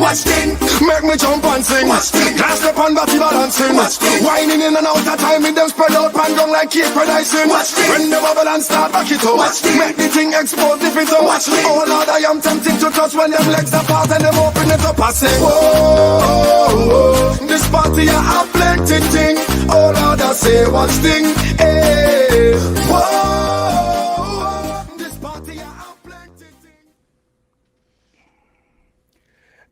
Watch thing, make me jump and sing. Watch thing, can't step on body balancing. Watch thing, whining in and out of time, with them spread out and down like cake producing. Watch thing, when the bubble and start back it up. Watch thing, make the thing explode if it's up. Watch thing, oh Lord, I am tempted to touch when them legs apart and them open it up. I say, whoa, this party I have plenty thing. Oh Lord, I say, watch thing, hey, whoa, this party I have plenty thing.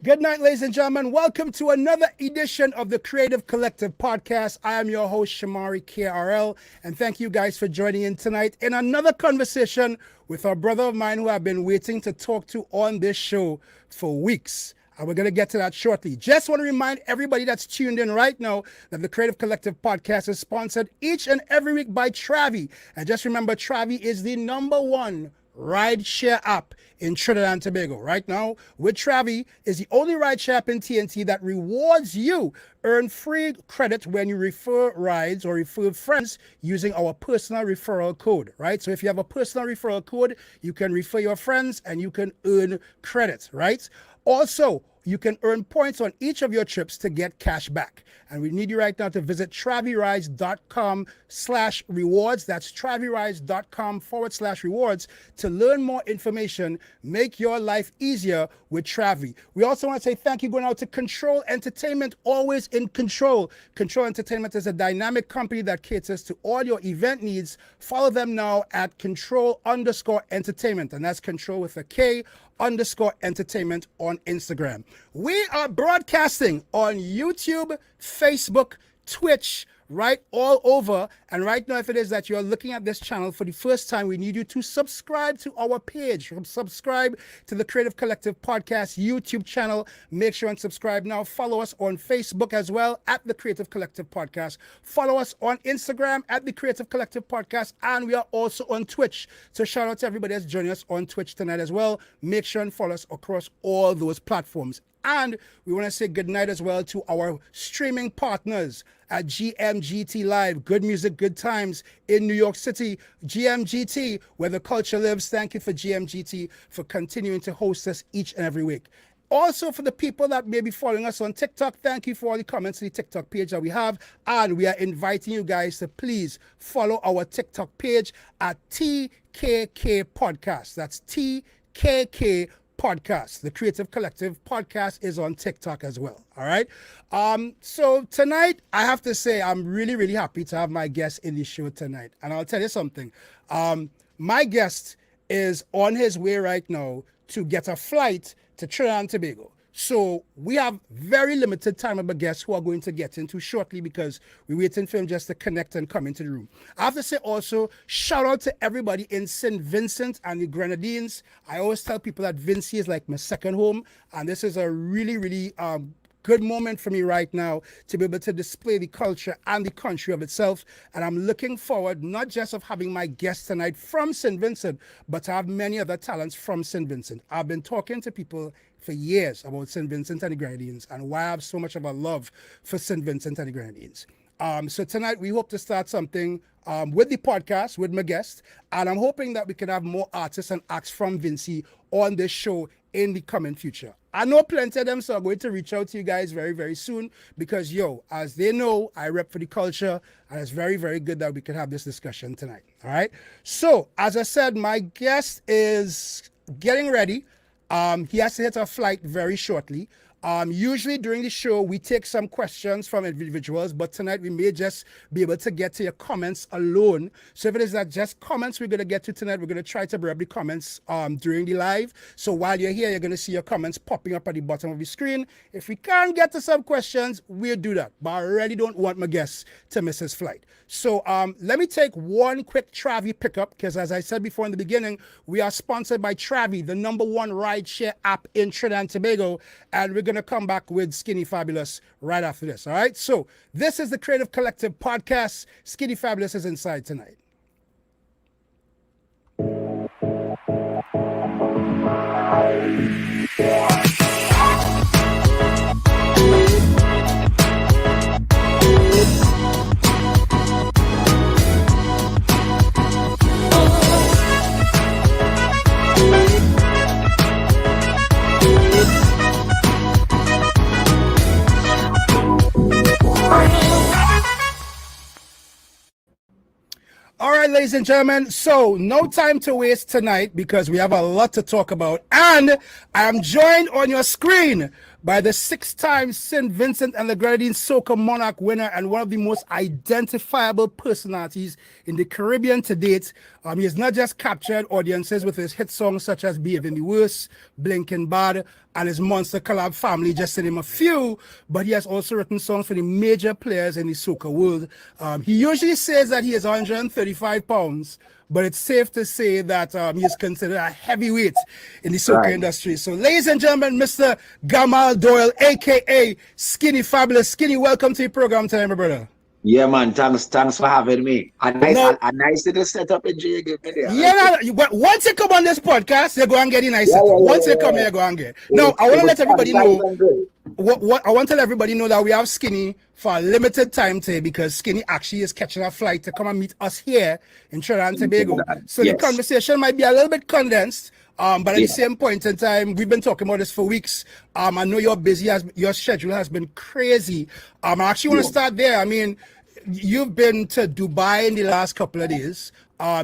Good night, ladies and gentlemen. Welcome to another edition of the Kreative Kollective Podcast. I am your host, Shomari KRL, and thank you guys for joining in tonight in another conversation with a brother of mine who I've been waiting to talk to on this show for weeks. And we're going to get to that shortly. Just want to remind everybody that's tuned in right now that the Kreative Kollective Podcast is sponsored each and every week by Travi. And just remember, Travi is the #1 ride-share app in Trinidad and Tobago. Right now, with Travi is the only ride-share app in TNT that rewards you. Earn free credit when you refer rides or refer friends using our personal referral code, right? So if you have a personal referral code, you can refer your friends and you can earn credit, right? Also, you can earn points on each of your trips to get cash back. And we need you right now to visit travirides.com/rewards. That's travirides.com/rewards to learn more information. Make your life easier with Travi. We also want to say thank you going out to Control Entertainment, always in control. Control Entertainment is a dynamic company that caters to all your event needs. Follow them now at control_entertainment. And that's control with a K_entertainment on Instagram. We are broadcasting on YouTube, Facebook, Twitch, right, all over. And right now, if it is that you're looking at this channel for the first time, we need you to subscribe to our page. Subscribe to the Kreative Kollective Podcast YouTube channel. Make sure and subscribe now. Follow us on Facebook as well at the Kreative Kollective Podcast. Follow us on Instagram at the Kreative Kollective Podcast. And we are also on Twitch. So shout out to everybody that's joining us on Twitch tonight as well. Make sure and follow us across all those platforms. And we want to say good night as well to our streaming partners at GMGT Live, Good Music, Good Times in New York City. GMGT, where the culture lives. Thank you for GMGT for continuing to host us each and every week. Also, for the people that may be following us on TikTok, thank you for all the comments on the TikTok page that we have. And we are inviting you guys to please follow our TikTok page at TKK Podcast. That's TKK Podcast. The Kreative Kollective Podcast is on TikTok as well. All right. So tonight, I have to say, I'm really, really happy to have my guest in the show tonight. And I'll tell you something. My guest is on his way right now to get a flight to Trinidad and Tobago. So we have very limited time of guests who are going to get into shortly because we're waiting for him just to connect and come into the room. I have to say also, shout out to everybody in St. Vincent and the Grenadines. I always tell people that Vinci is like my second home. And this is a really, really good moment for me right now to be able to display the culture and the country of itself. And I'm looking forward not just of having my guest tonight from St. Vincent, but to have many other talents from St. Vincent. I've been talking to people for years about St. Vincent and the Grenadines and why I have so much of a love for St. Vincent and the Grenadines. So tonight we hope to start something with the podcast, with my guest, and I'm hoping that we can have more artists and acts from Vinci on this show in the coming future. I know plenty of them, so I'm going to reach out to you guys very, very soon because, as they know, I rep for the culture, and it's very, very good that we can have this discussion tonight, all right? So, as I said, my guest is getting ready. He has to hit a flight very shortly. Usually during the show, we take some questions from individuals, but tonight we may just be able to get to your comments alone. So if it is that just comments we're going to get to tonight, we're going to try to bring up the comments during the live. So while you're here, you're going to see your comments popping up at the bottom of the screen. If we can't get to some questions, we'll do that. But I really don't want my guests to miss his flight. So let me take one quick Travi pickup, because as I said before in the beginning, we are sponsored by Travi, the #1 rideshare app in Trinidad and Tobago, and we're going to come back with Skinny Fabulous right after this, all right? So this is the Kreative Kollective Podcast. Skinny Fabulous is inside tonight. All right, ladies and gentlemen, so no time to waste tonight because we have a lot to talk about. And I am joined on your screen by the 6-time St. Vincent and the Grenadines Soca Monarch winner and one of the most identifiable personalities in the Caribbean to date. He has not just captured audiences with his hit songs such as Behaving the Worst, Blinking Bad, and his Monster Collab Family, just to name a few, but he has also written songs for the major players in the soca world. He usually says that he is 135 pounds, but it's safe to say that he is considered a heavyweight in the soca industry. So, ladies and gentlemen, Mr. Gamal Doyle, a.k.a. Skinny Fabulous. Skinny, welcome to the program today, my brother. Yeah, man. Thanks for having me. A nice little setup in JG. Yeah, once you come on this podcast, you go and get a nice setup. Once you come here, you go and get. Now, I want to let everybody know. What I want to let everybody know that we have Skinny for a limited time today because Skinny actually is catching a flight to come and meet us here in Trinidad and Tobago. So the conversation might be a little bit condensed. But at the same point in time, we've been talking about this for weeks. I know you're busy, your schedule has been crazy. I actually want to start there. I mean, you've been to Dubai in the last couple of days.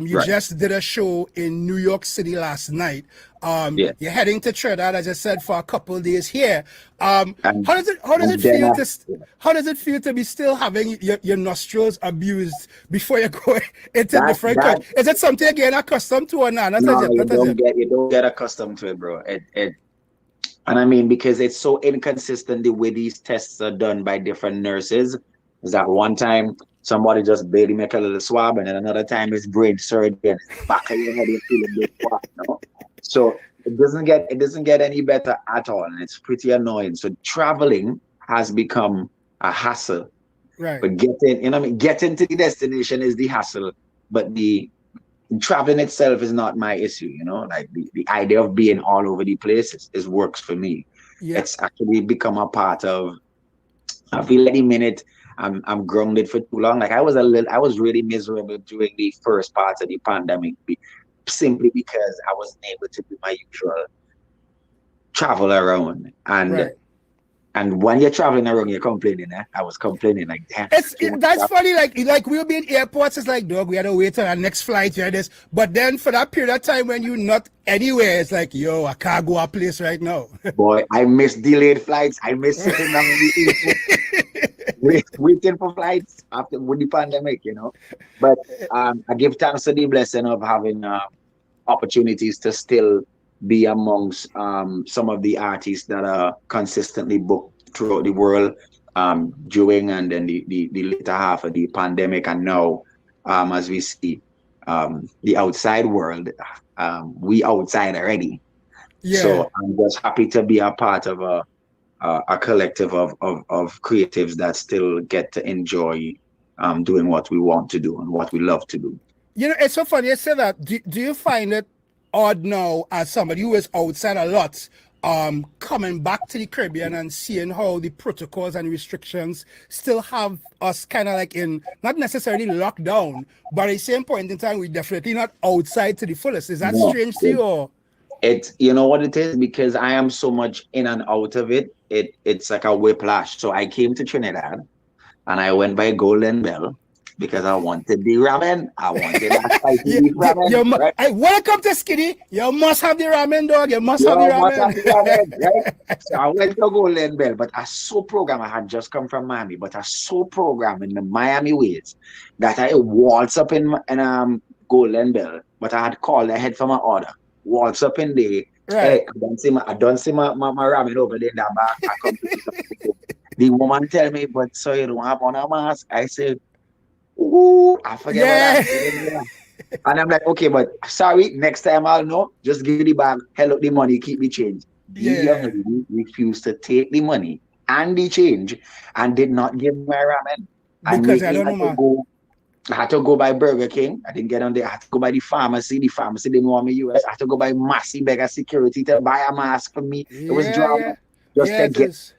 You just did a show in New York City last night. You're heading to Trinidad, as I said, for a couple of days here. How does it feel to be still having your nostrils abused before you go into different countries? Is it something you're getting accustomed to or not? You don't get accustomed to it, bro. And I mean, because it's so inconsistent the way these tests are done by different nurses. Is that one time somebody just barely make a little swab, and then another time it's brain surgery and it's back of your head you're feeling this swab, you know? So it doesn't get any better at all, and it's pretty annoying. So traveling has become a hassle. Right. But getting to the destination is the hassle, but the traveling itself is not my issue, you know. Like the idea of being all over the place is works for me. Yeah. It's actually become a part of. I feel like the minute I'm grounded for too long. Like I was really miserable during the first parts of the pandemic, simply because I wasn't able to do my usual travel around. And when you're traveling around, you're complaining. I was complaining like, damn. That's funny. Like we'll be in airports. It's like, dog, we had to wait till our next flight. Yeah, this. But then for that period of time when you're not anywhere, it's like, yo, I can't go a place right now. Boy, I miss delayed flights. I miss sitting down in the waiting for flights with the pandemic, you know. But I give thanks to the blessing of having opportunities to still be amongst some of the artists that are consistently booked throughout the world during and then the later half of the pandemic, and now as we see the outside world, we outside already. Yeah. So I'm just happy to be a part of a collective of creatives that still get to enjoy doing what we want to do and what we love to do. You know, it's so funny you say that. Do you find it odd now, as somebody who is outside a lot, coming back to the Caribbean and seeing how the protocols and restrictions still have us kind of like in, not necessarily lockdown, but at the same point in time, we're definitely not outside to the fullest. Is that strange to you? Or? You know what it is? Because I am so much in and out of it, it's like a whiplash. So I came to Trinidad and I went by Golden Bell because I wanted the ramen. I wanted that spicy beef ramen. Right? Welcome to Skinny. You must have the ramen, dog. You must have the ramen. Right? So I went to Golden Bell, but I so programmed. I had just come from Miami, but I so programmed in the Miami ways that I waltz up in Golden Bell, but I had called ahead for my order. Waltz up in there. Right. Hey, I don't see my ramen over there in that back. I come to the woman tell me, but so you don't have on a mask. I said, ooh, I forget about that. And I'm like, okay, but sorry, next time I'll know. Just give me the bag, hell up the money, keep the change. The young lady refused to take the money and the change and did not give me my ramen. Because I don't know, I had to go by Burger King. I didn't get on there. I had to go by the pharmacy. The pharmacy didn't want me US. I had to go by Massey Beggar Security to buy a mask for me. It was drama. To get.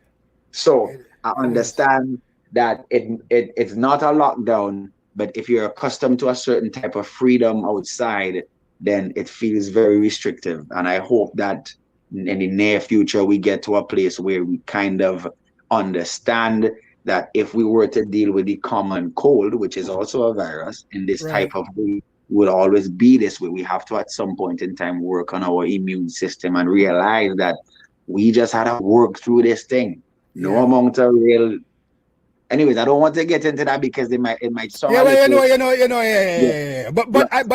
So I understand that it's not a lockdown, but if you're accustomed to a certain type of freedom outside, then it feels very restrictive. And I hope that in the near future, we get to a place where we kind of understand that if we were to deal with the common cold, which is also a virus, in this type of way, will always be this way. We have to, at some point in time, work on our immune system and realize that we just had to work through this thing. No amount of real. Anyways, I don't want to get into that because it might sound. But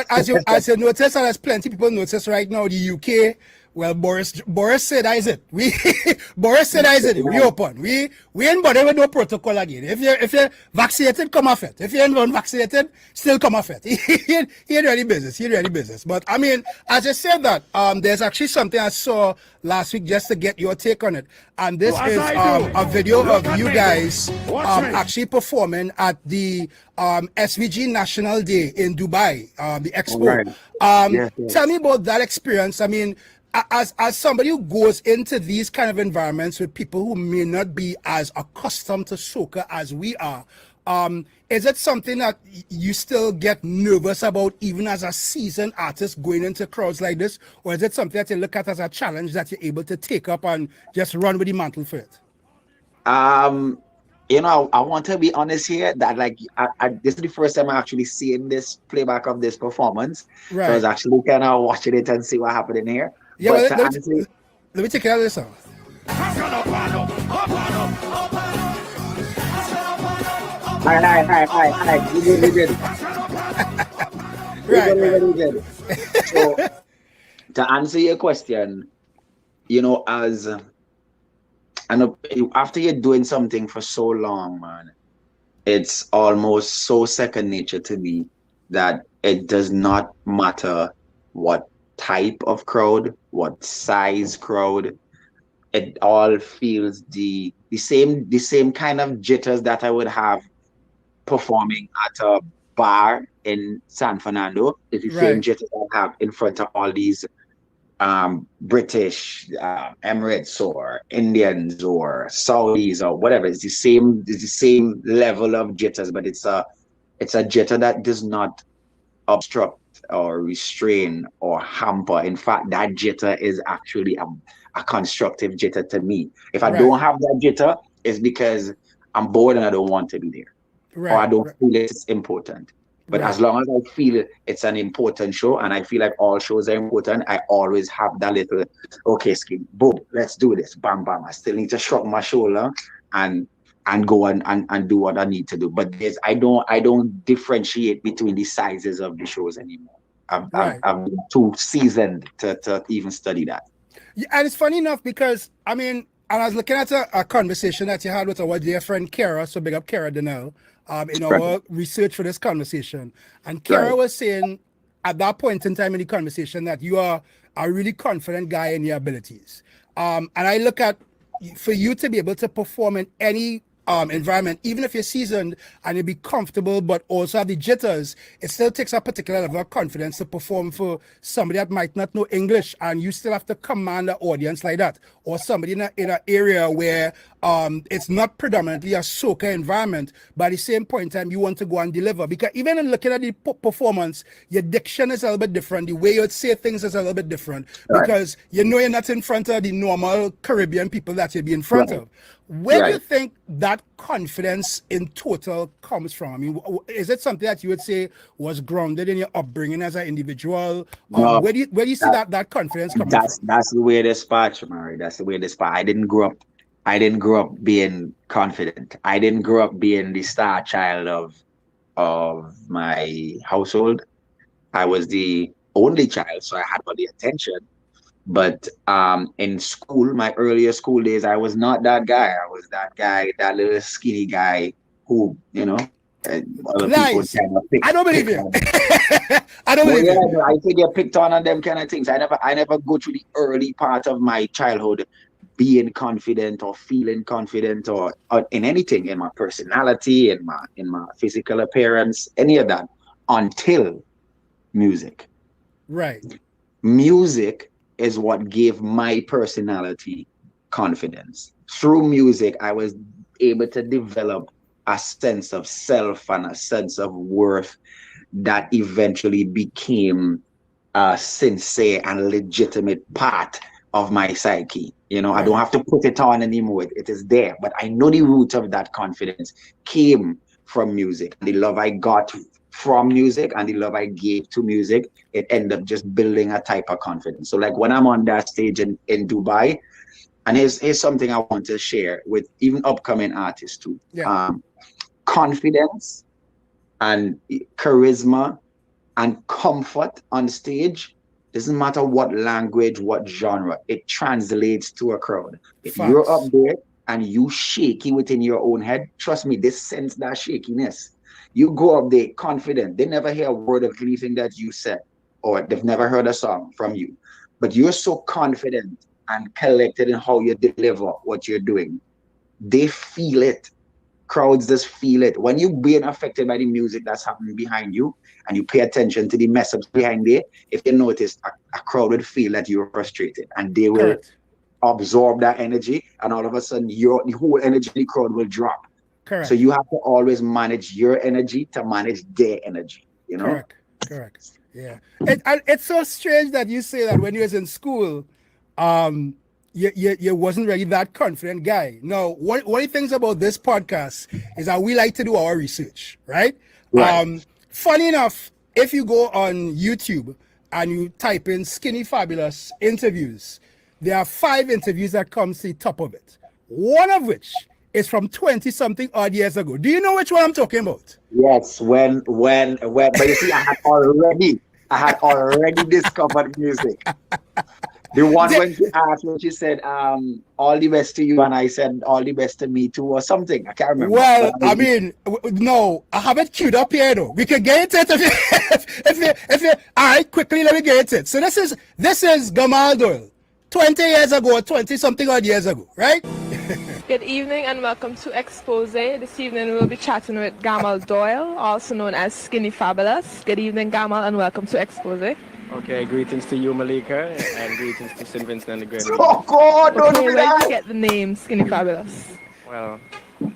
as you notice, and as plenty people notice right now, the UK. Well, Boris said that is it. Boris said that is it. We open. We ain't bother with no protocol again. If you're vaccinated, come off it. If you're not vaccinated, still come off it. He ready business. But I mean, as I said that, there's actually something I saw last week just to get your take on it. And this is a video of you guys actually performing at the SVG National Day in Dubai, the expo. Tell me about that experience. I mean, as somebody who goes into these kind of environments with people who may not be as accustomed to soca as we are, is it something that you still get nervous about even as a seasoned artist going into crowds like this? Or is it something that you look at as a challenge that you're able to take up and just run with the mantle for it? You know, I want to be honest here that like this is the first time I'm actually seeing this playback of this performance. Right. So I was actually kind of watching it and see what happened in here. Yeah, but let me take care of this song. Hi. We did. Right. So, to answer your question, you know, after you're doing something for so long, man, it's almost so second nature to me that it does not matter what type of crowd, what size crowd. It all feels the same kind of jitters that I would have performing at a bar in San Fernando. It's the same jitters I have in front of all these British, Emirates or Indians or Saudis or whatever. It's the same level of jitters, but it's a jitter that does not obstruct or restrain or hamper. In fact, that jitter is actually a constructive jitter to me. If I don't have that jitter, it's because I'm bored and I don't want to be there. Or I don't feel it's important. But as long as I feel it's an important show, and I feel like all shows are important, I always have that little, okay, skin, boom, let's do this, bam, bam. I still need to shrug my shoulder and go and do what I need to do. But I don't differentiate between the sizes of the shows anymore. I'm been too seasoned to even study that. Yeah, and it's funny enough because, I mean, and I was looking at a conversation that you had with our dear friend Kara, so big up Kara Donnell, in our research for this conversation. And Kara was saying at that point in time in the conversation that you are a really confident guy in your abilities. And I look at, for you to be able to perform in any environment, even if you're seasoned and you be comfortable but also have the jitters, it still takes a particular level of confidence to perform for somebody that might not know English, and you still have to command the audience like that, or somebody in an area where it's not predominantly a soca environment, but at the same point in time you want to go and deliver, because even in looking at the performance, your diction is a little bit different, the way you say things is a little bit different, because you know you're not in front of the normal Caribbean people that you'd be in front of. Where do you think that confidence in total comes from? I mean, is it something that you would say was grounded in your upbringing as an individual? No, where do you see that confidence coming from? That's the way this part, Shomari. That's the way this part. I didn't grow up being confident. I didn't grow up being the star child of my household. I was the only child, so I had all the attention. But in school, my earlier school days, I was not that guy. I was that guy, that little skinny guy who, you know, other Lies. people kind of pick. I don't believe you. I don't Well, believe you. I think get picked on them kind of things. I never go through the early part of my childhood being confident or feeling confident or in anything, in my personality, in my physical appearance, any of that, until music. Right. Music is what gave my personality confidence. Through music, I was able to develop a sense of self and a sense of worth that eventually became a sincere and legitimate part of my psyche. You know, I don't have to put it on anymore. It is there. But I know the root of that confidence came from music. The love I got from music and the love I gave to music, it ended up just building a type of confidence. So like when I'm on that stage in Dubai, and here's something I want to share with even upcoming artists too. Yeah. Confidence and charisma and comfort on stage, doesn't matter what language, what genre, it translates to a crowd. If Facts. you're up there and you shaky within your own head, trust me, they sense that shakiness. You go up there confident. They never hear a word of anything that you said, or they've never heard a song from you. But you're so confident and collected in how you deliver what you're doing. They feel it. Crowds just feel it. When you're being affected by the music that's happening behind you and you pay attention to the mess ups behind there, if you notice, a crowd would feel that you're frustrated and they will Correct. absorb that energy, and all of a sudden the whole energy in the crowd will drop. Correct. So you have to always manage your energy to manage their energy, you know? Correct. Yeah. It's so strange that you say that when you was in school, you wasn't really that confident guy. No, one of the things about this podcast is that we like to do our research, right? Funny enough, if you go on YouTube and you type in Skinny Fabulous interviews, there are 5 interviews that comes to the top of it. One of which is from 20-something odd years ago. Do you know which one I'm talking about? Yes, when but you see, I had already discovered music. The one when she asked, when she said, all the best to you, and I said, all the best to me too, or something. I can't remember. Well, I mean, no, I have it queued up here though. We can get into it if you, all right, quickly, let me get into it. So this is Gamal Doyle, 20 years ago, 20-something odd years ago, right? Good evening and welcome to Expose. This evening we'll be chatting with Gamal Doyle, also known as Skinny Fabulous. Good evening, Gamal, and welcome to Expose. Okay, greetings to you, Malika, and greetings to St. Vincent and the Grenadines. Oh God, don't Okay, do where did you that! get the name Skinny Fabulous? Well,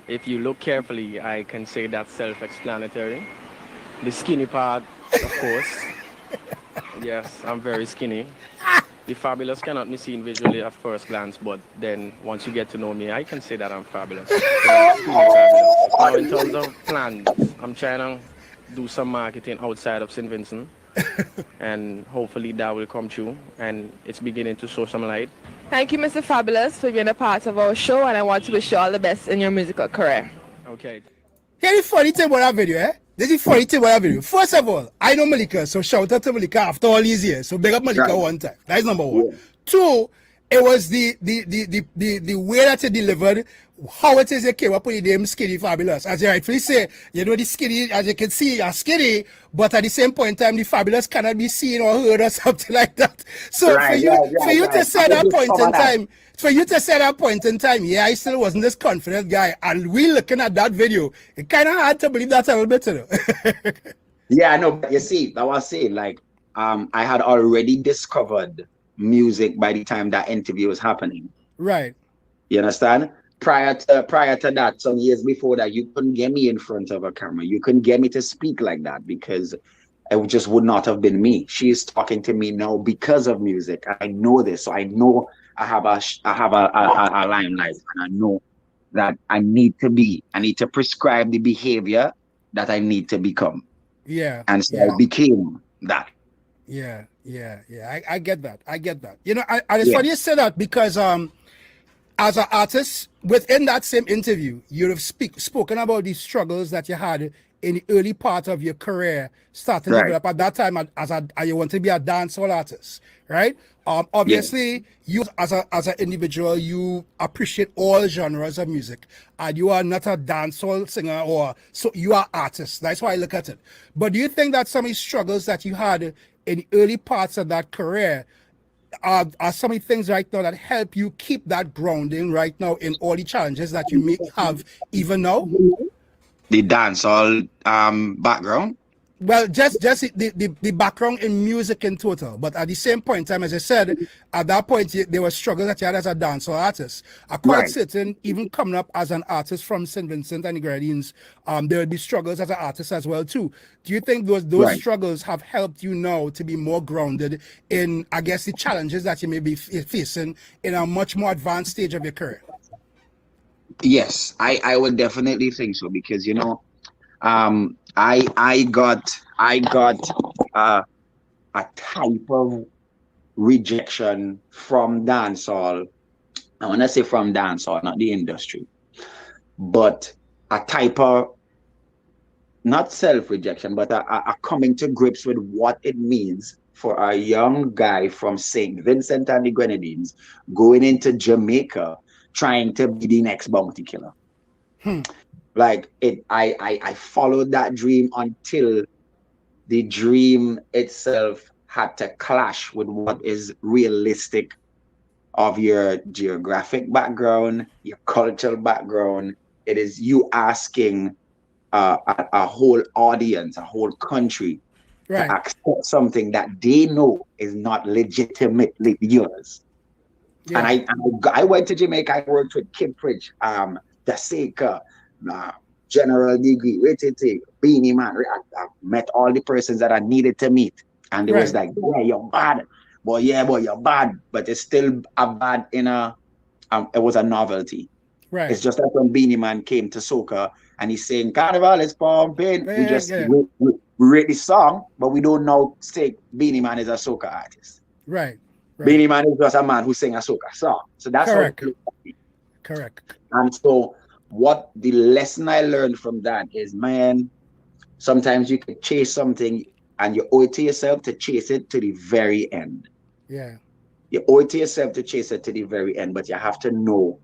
if you look carefully, I can say that's self-explanatory. The skinny part, of course. Yes, I'm very skinny. The fabulous cannot be seen visually at first glance, but then once you get to know me, I can say that I'm fabulous. Fabulous. Now, in terms of plans, I'm trying to do some marketing outside of St. Vincent, and hopefully that will come true, and it's beginning to show some light. Thank you, Mr. Fabulous, for being a part of our show, and I want to wish you all the best in your musical career. Okay. Here's the funny thing about that video, eh? This is the funny thing about that video. First of all, I know Malika, so shout out to Malika after all these years. So big up Malika one time. That's number one. Yeah. 2, it was the way that you delivered, how it is you came up with the name Skinny Fabulous. As you rightfully say, you know the skinny, as you can see, you're skinny, but at the same point in time, the fabulous cannot be seen or heard or something like that. So for you to say that point in time, yeah, I still wasn't this confident guy. And we looking at that video, it kind of hard to believe that a little bit, you know. Yeah, I know. But you see, I was saying, like, I had already discovered music by the time that interview was happening. Right. You understand? Prior to that, some years before that, you couldn't get me in front of a camera. You couldn't get me to speak like that because it just would not have been me. She's talking to me now because of music. I know this, so I know I have a limelight, and I know that I need to prescribe the behavior that I need to become. Yeah. And so I became that. Yeah. I get that. You know, and it's funny you say that because as an artist, within that same interview, you have spoken about the struggles that you had in the early part of your career, starting to develop at that time as you want to be a dancehall artist, right? Obviously, you as an individual, you appreciate all genres of music, and you are not a dancehall singer, or so you are artist. That's why I look at it. But do you think that some of the struggles that you had in the early parts of that career are some of the things right now that help you keep that grounding right now in all the challenges that you may have even now? The dancehall background? Well, just the background in music in total, but at the same point in time, as I said, at that point there were struggles that you had as a dancehall artist. I'm quite Right. certain, even coming up as an artist from St. Vincent and the Grenadines, there would be struggles as an artist as well too. Do you think those Right. struggles have helped you now to be more grounded in, I guess, the challenges that you may be facing in a much more advanced stage of your career? Yes, I would definitely think so, because I got a type of rejection from dancehall. I want to say from dancehall, not the industry, but a type of, not self-rejection, but a coming to grips with what it means for a young guy from St. Vincent and the Grenadines going into Jamaica trying to be the next bounty killer. Like I followed that dream until the dream itself had to clash with what is realistic of your geographic background, your cultural background. It is you asking a whole audience, a whole country, Right. to accept something that they know is not legitimately yours. Yeah. And I went to Jamaica. I worked with Kid Pridge, Daseka, General Degree, Ritty, Beanie Man. I met all the persons that I needed to meet, and they was like, "Yeah, you're bad, boy. Yeah, boy, you're bad." But it's still a bad in a. It was a novelty. Right. It's just like when Beanie Man came to Soca and he's saying Carnival is pumping. We just we rate the song, but we don't know say Beanie Man is a Soca artist. Right. Beanie Man is just a man who sing a Soca song. So that's Correct. how. Correct. And so what the lesson I learned from that is, man, sometimes you can chase something and you owe it to yourself to chase it to the very end. Yeah. You owe it to yourself to chase it to the very end, but you have to know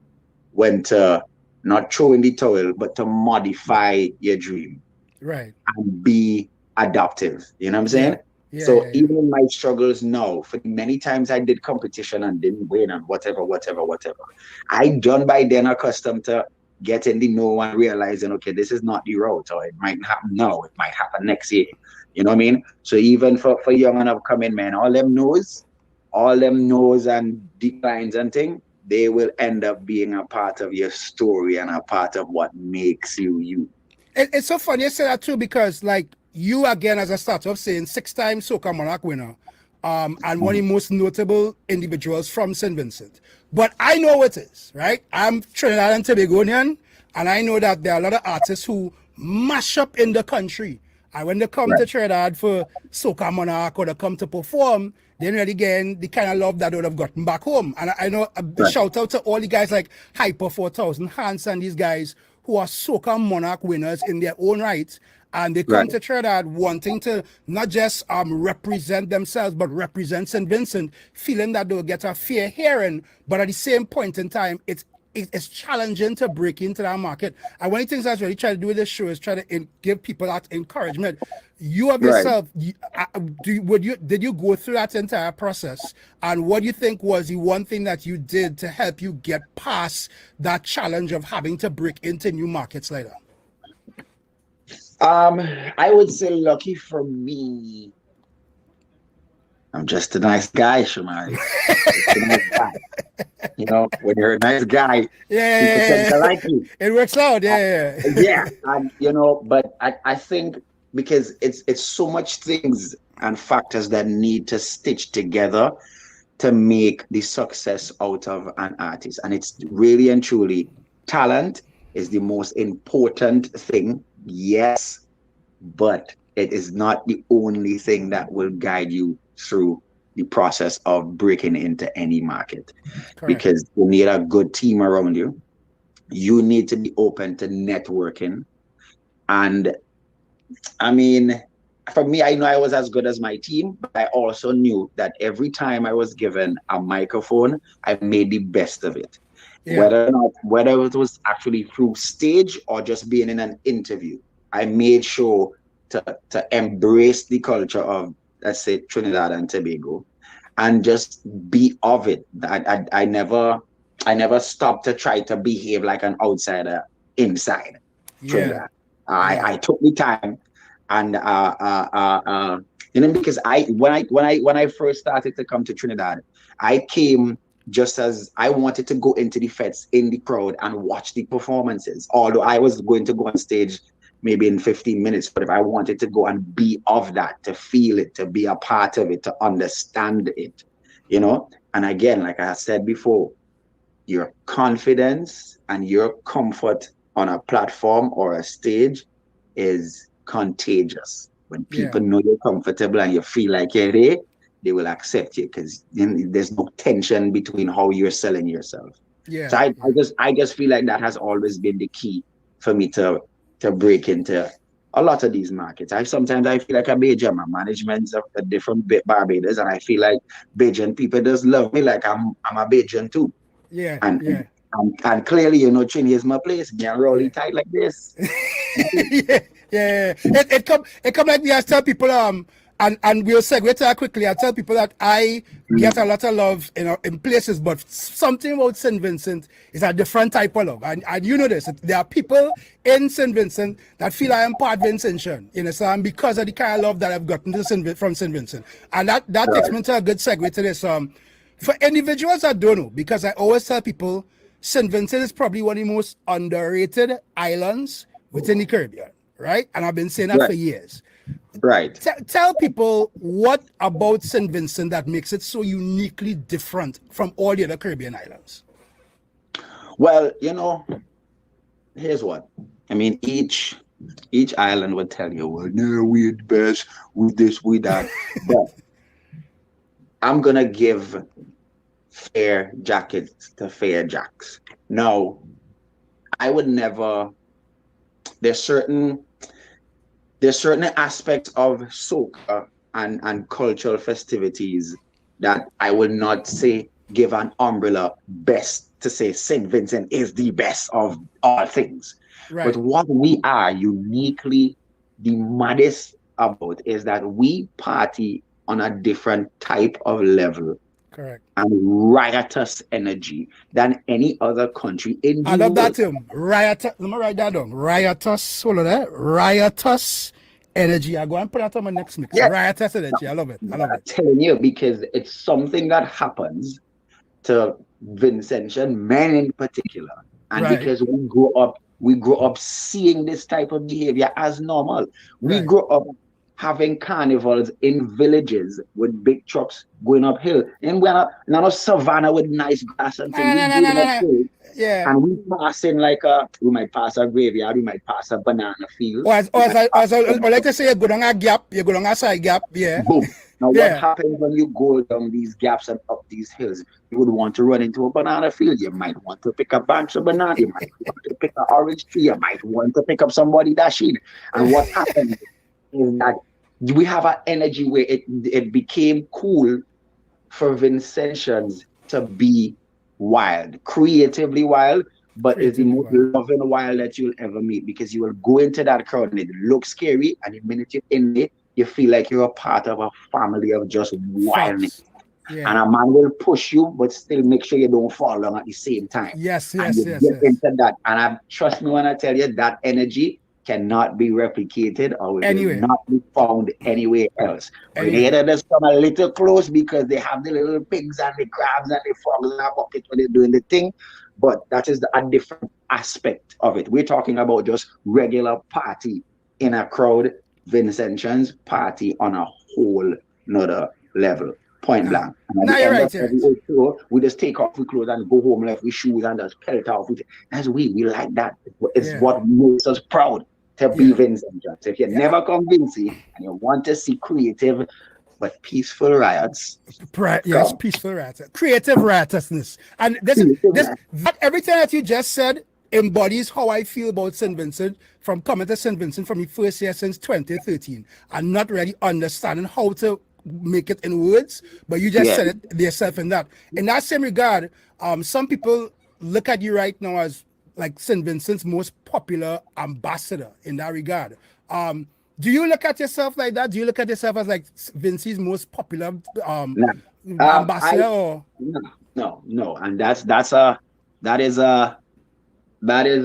when to not throw in the towel, but to modify your dream. Right. And be adaptive. You know what I'm saying? Yeah, so even in my struggles now, for many times I did competition and didn't win and whatever. I done by then accustomed to getting the no and realizing, okay, this is not the route, or it might happen now, it might happen next year. You know what I mean? So even for young and upcoming men, all them knows and declines and things, they will end up being a part of your story and a part of what makes you you. It's so funny you say that too, because like you again, as I started off saying, 6-time Soca Monarch winner, and one of the most notable individuals from St. Vincent. But I know it is, right? I'm Trinidad and Tobagonian, and I know that there are a lot of artists who mash up in the country. And when they come to Trinidad for Soca Monarch or they come to perform, they really get the kind of love that they would have gotten back home. And I know a shout out to all the guys like Hyper 4000, Hans, and these guys who are Soca Monarch winners in their own right. And they come to Trinidad wanting to not just represent themselves, but represent St. Vincent, feeling that they'll get a fair hearing. But at the same point in time, it's challenging to break into that market. And one of the things I was really trying to do with this show is try to give people that encouragement. You of yourself, did you go through that entire process? And what do you think was the one thing that you did to help you get past that challenge of having to break into new markets later? I would say lucky for me, I'm just a nice guy, Shomari. You know, when you're a nice guy, people tend to like you. It works out, yeah. And you know, but I think because it's so much things and factors that need to stitch together to make the success out of an artist. And it's really and truly talent is the most important thing. Yes, but it is not the only thing that will guide you through the process of breaking into any market. Correct. Because you need a good team around you. You need to be open to networking. And I mean, for me, I know I was as good as my team, but I also knew that every time I was given a microphone, I made the best of it. Yeah. Whether it was actually through stage or just being in an interview, I made sure to embrace the culture of, let's say, Trinidad and Tobago, and just be of it. I never stopped to try to behave like an outsider inside Trinidad. I took the time And because when I first started to come to Trinidad, I came just as I wanted to go into the fets in the crowd and watch the performances. Although I was going to go on stage maybe in 15 minutes, but if I wanted to go and be of that, to feel it, to be a part of it, to understand it, And again, like I said before, your confidence and your comfort on a platform or a stage is contagious. When people know you're comfortable and you feel like you're there, they will accept you because there's no tension between how you're selling yourself. Yeah. So I just feel like that has always been the key for me to break into a lot of these markets. Sometimes I feel like a Bajan. My management's a different Barbados, and I feel like Bajan people just love me like I'm a Bajan too. Yeah. And clearly, Trini is my place. Can't roll it tight like this. Yeah. It come like me. I tell people and we'll segue to that quickly. I tell people that I get a lot of love in places, but something about St. Vincent is a different type of love. And you know this. There are people in St. Vincent that feel I am part Vincentian, so because of the kind of love that I've gotten from St. Vincent. And that takes me to a good segue to this. For individuals that don't know, because I always tell people St. Vincent is probably one of the most underrated islands within the Caribbean, right? And I've been saying that for years. Right. Tell people what about St. Vincent that makes it so uniquely different from all the other Caribbean islands. Well, here's what. I mean, each island would tell you, well, no, we're the best, we this, we that. But I'm going to give fair jackets to fair jacks. No, I would never. There's certain aspects of soca and cultural festivities that I would not say give an umbrella best to say St. Vincent is the best of all things. Right. But what we are uniquely the maddest about is that we party on a different type of level. Correct. And riotous energy than any other country in the world. I love that term. Riotous. Let me write that down. Riotous. Hold on there. Riotous energy. I go and put that on my next mix. Yeah. Riotous energy. I love it. I'm telling you, because it's something that happens to Vincentian men in particular. And because we grow up seeing this type of behavior as normal. We grow up having carnivals in villages with big trucks going uphill. And we're not a savannah with nice grass and things. Yeah. And we passing we might pass a graveyard, we might pass a banana field. Or as I like to say, you go down a gap, you go down a side gap, yeah. Boom. Now what happens when you go down these gaps and up these hills? You would want to run into a banana field. You might want to pick up bunch of banana. You might want to pick an orange tree. You might want to pick up somebody dashing. And what happens is that we have an energy where it became cool for Vincentians to be wild, creatively wild, but it's the most loving wild that you'll ever meet, because you will go into that crowd and it looks scary, and the minute you're in it, you feel like you're a part of a family of just wildness. Yeah. And a man will push you, but still make sure you don't fall down at the same time. Yes. Into that. And trust me when I tell you, that energy cannot be replicated or will not be found anywhere else. Grenada just come a little close because they have the little pigs and the crabs and the frogs in their bucket when they're doing the thing. But that is a different aspect of it. We're talking about just regular party in a crowd. Vincentians party on a whole nother level. Point blank. No, you're right. We just take off the clothes and go home left with shoes and just pelt off with it. That's we like that. It's what makes us proud to be Vincent. So if you never come Vincy and you want to see creative but peaceful riots. Peaceful riots. Creative riotousness. And that everything that you just said embodies how I feel about St. Vincent from coming to St. Vincent from the first year since 2013 and not really understanding how to make it in words, but you just said it yourself in that. In that same regard, some people look at you right now as like St. Vincent's most popular ambassador in that regard. Do you look at yourself like that? Do you look at yourself as like Vincey's most popular ambassador? No. And that is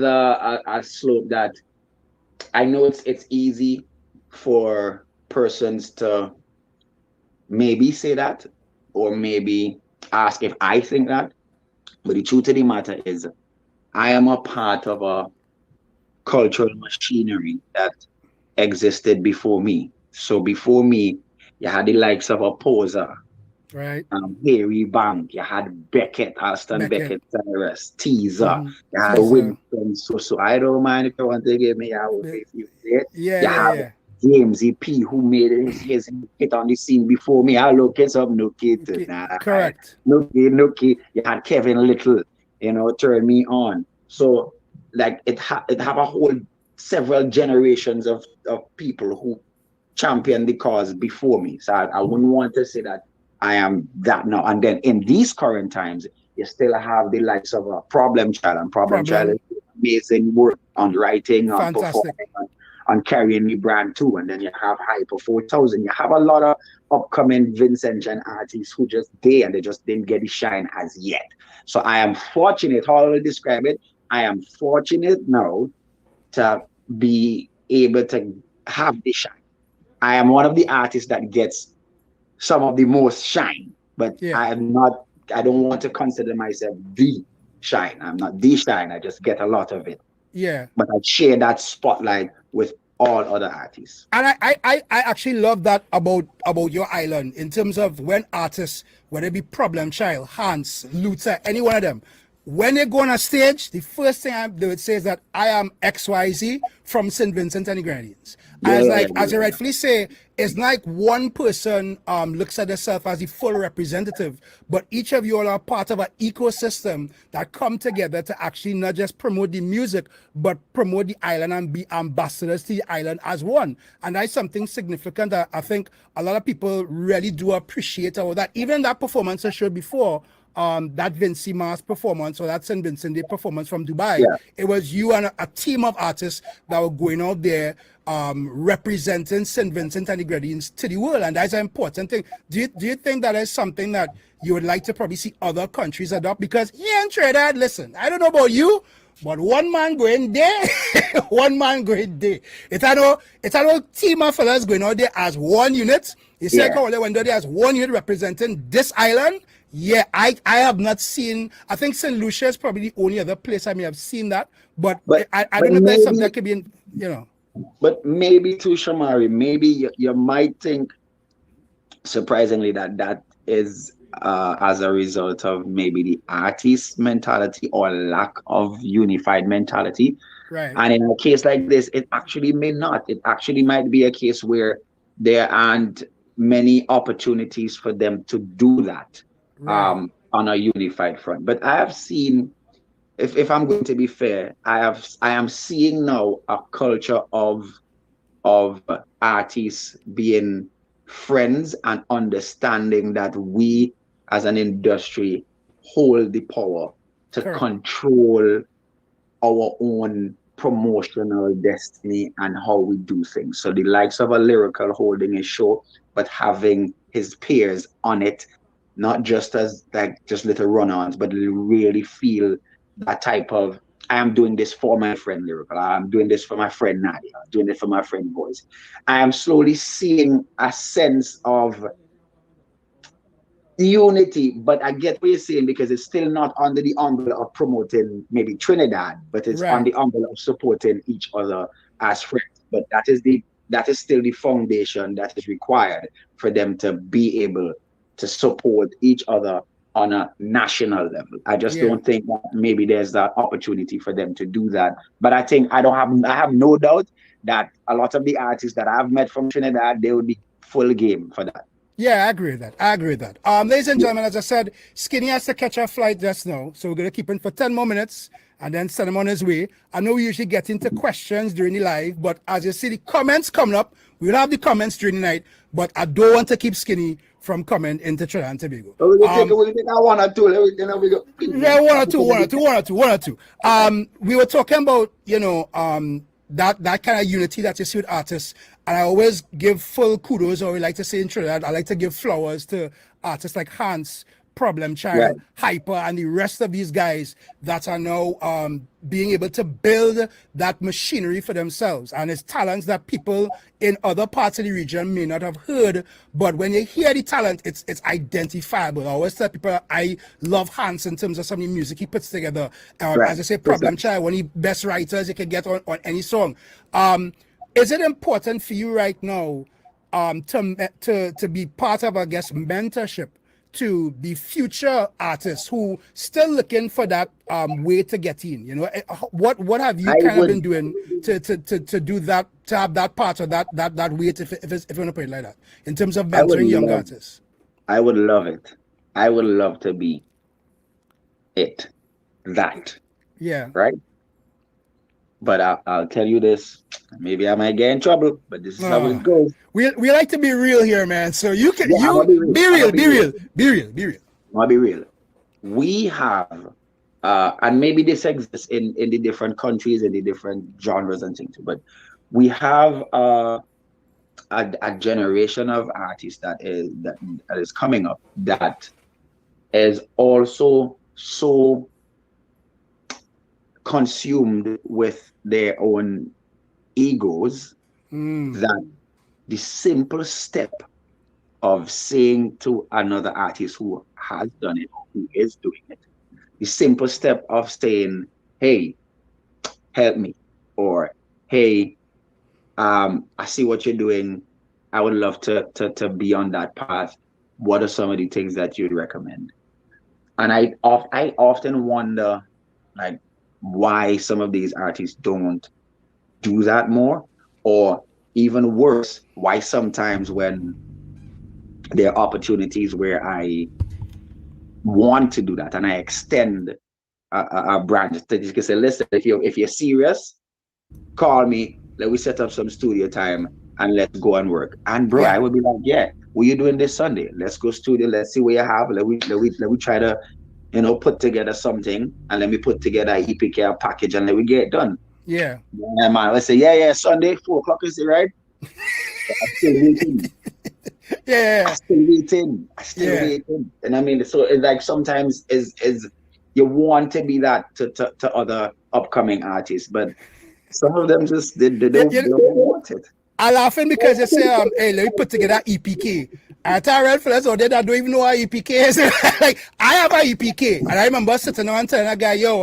a slope that I know it's easy for persons to maybe say that or maybe ask if I think that. But the truth of the matter is, I am a part of a cultural machinery that existed before me. So before me, you had the likes of Opposer, Right. Harry Bank, you had Beckett, Aston Beckett, Cyrus, Teaser, you had Teaser. Winston. So I don't mind if you want to give me, I will pay for you. Yeah, You have James EP, who made his hit on the scene before me. I look it up, Nookie. Correct. Nookie. You had Kevin Little, turn me on. So like it have a whole several generations of people who championed the cause before me. So I wouldn't want to say that I am that now. And then in these current times, you still have the likes of a Problem Child, and Problem Child is amazing work on writing, on performing, on carrying the brand too. And then you have Hyper 4000. You have a lot of upcoming Vincent and artists who just and they just didn't get the shine as yet. So I am fortunate, how I will describe it, I am fortunate now to be able to have the shine. I am one of the artists that gets some of the most shine, but I don't want to consider myself the shine. I'm not the shine. I just get a lot of it. Yeah. But I share that spotlight with all other artists. And I actually love that about your island in terms of when artists, whether it be Problem Child, Hans, Luther, any one of them, when they go on a stage, the first thing they would say is that I am XYZ from St. Vincent and the Grenadines. As you rightfully say, it's like one person looks at themselves as the full representative, but each of you all are part of an ecosystem that come together to actually not just promote the music, but promote the island and be ambassadors to the island as one. And that's something significant that I think a lot of people really do appreciate about that. Even that performance I showed before, that Vincent Mars performance, or that St. Vincent Day performance from Dubai, it was you and a team of artists that were going out there representing St. Vincent and the Grenadines to the world, and that's an important thing. Do you think that is something that you would like to probably see other countries adopt? Because here in Trinidad, listen, I don't know about you, but one man going there, one man going there. It's an old team of fellas going out there as one unit. It's like how they went there as one unit representing this island. Yeah, I have not seen. I think St. Lucia is probably the only other place I may have seen that. But I don't know if there's something that could be, But maybe too, Shomari, maybe you might think, surprisingly, that is as a result of maybe the artist mentality or lack of unified mentality. Right. And in a case like this, it actually may not. It actually might be a case where there aren't many opportunities for them to do that. Right. On a unified front. But I have seen, if I'm going to be fair, I am seeing now a culture of artists being friends and understanding that we as an industry hold the power to control our own promotional destiny and how we do things. So the likes of a Lyrical holding a show, but having his peers on it, not just as like just little run-ons, but really feel that type of, I am doing this for my friend Lyrical, I'm doing this for my friend Nadia, I'm doing it for my friend Voice. I am slowly seeing a sense of unity, but I get what you're saying, because it's still not under the umbrella of promoting maybe Trinidad, but it's on the umbrella of supporting each other as friends. But that is still the foundation that is required for them to be able to support each other on a national level. I just don't think that maybe there's that opportunity for them to do that. But I think I have no doubt that a lot of the artists that I've met from Trinidad, they would be full game for that. Yeah, I agree with that. Ladies and gentlemen, as I said, Skinny has to catch a flight just now, so we're going to keep him for 10 more minutes and then send him on his way. I know we usually get into questions during the live, but as you see the comments coming up, we'll have the comments during the night, but I don't want to keep Skinny from coming into Trinidad and Tobago. We'll take one or two. We go. Yeah, one or two. We were talking about, that kind of unity that you see with artists, and I always give full kudos, or we like to say in Trinidad, I like to give flowers to artists like Hans, Problem Child, Hyper, and the rest of these guys that are now being able to build that machinery for themselves. And it's talents that people in other parts of the region may not have heard, but when you hear the talent, it's identifiable. I always tell people I love Hans in terms of some of the music he puts together. As I say, Problem Child, one of the best writers you can get on any song. Is it important for you right now to be part of, I guess, mentorship to the future artists who still looking for that way to get in? You know, what have you been doing to do that, to have that part of that way, if you want to put it like that, in terms of mentoring young artists? I would love it. I would love to be that. Yeah. Right? But I'll tell you this, maybe I might get in trouble, but this is how it goes. We like to be real here, man. So you can be real. I'll be real. We have, and maybe this exists in the different countries and the different genres and things, but we have a generation of artists that is coming up that is also so consumed with their own egos that the simple step of saying to another artist who has done it or who is doing it, the simple step of saying, hey, help me, or hey, I see what you're doing, I would love to be on that path, what are some of the things that you'd recommend? And I often wonder, like, why some of these artists don't do that more, or even worse, why sometimes when there are opportunities where I want to do that and I extend a branch that you can say, listen, if you're serious, call me, let me set up some studio time and let's go and work. And bro, I would be like, yeah, what are you doing this Sunday? Let's go studio, let's see what you have, let me try to, you know, put together something, and let me put together a EPK package and let me get it done. Yeah, man. Let's say, yeah, Sunday, 4:00, is it right? I'm still waiting. I'm still waiting. And I mean, so it's like sometimes is you want to be that to other upcoming artists, but some of them just they don't want it. I laughing because they say, hey, let me put together EPK. And I real fellas out there that don't even know what EPK is. Like, I have an EPK, and I remember sitting on and telling a guy, yo,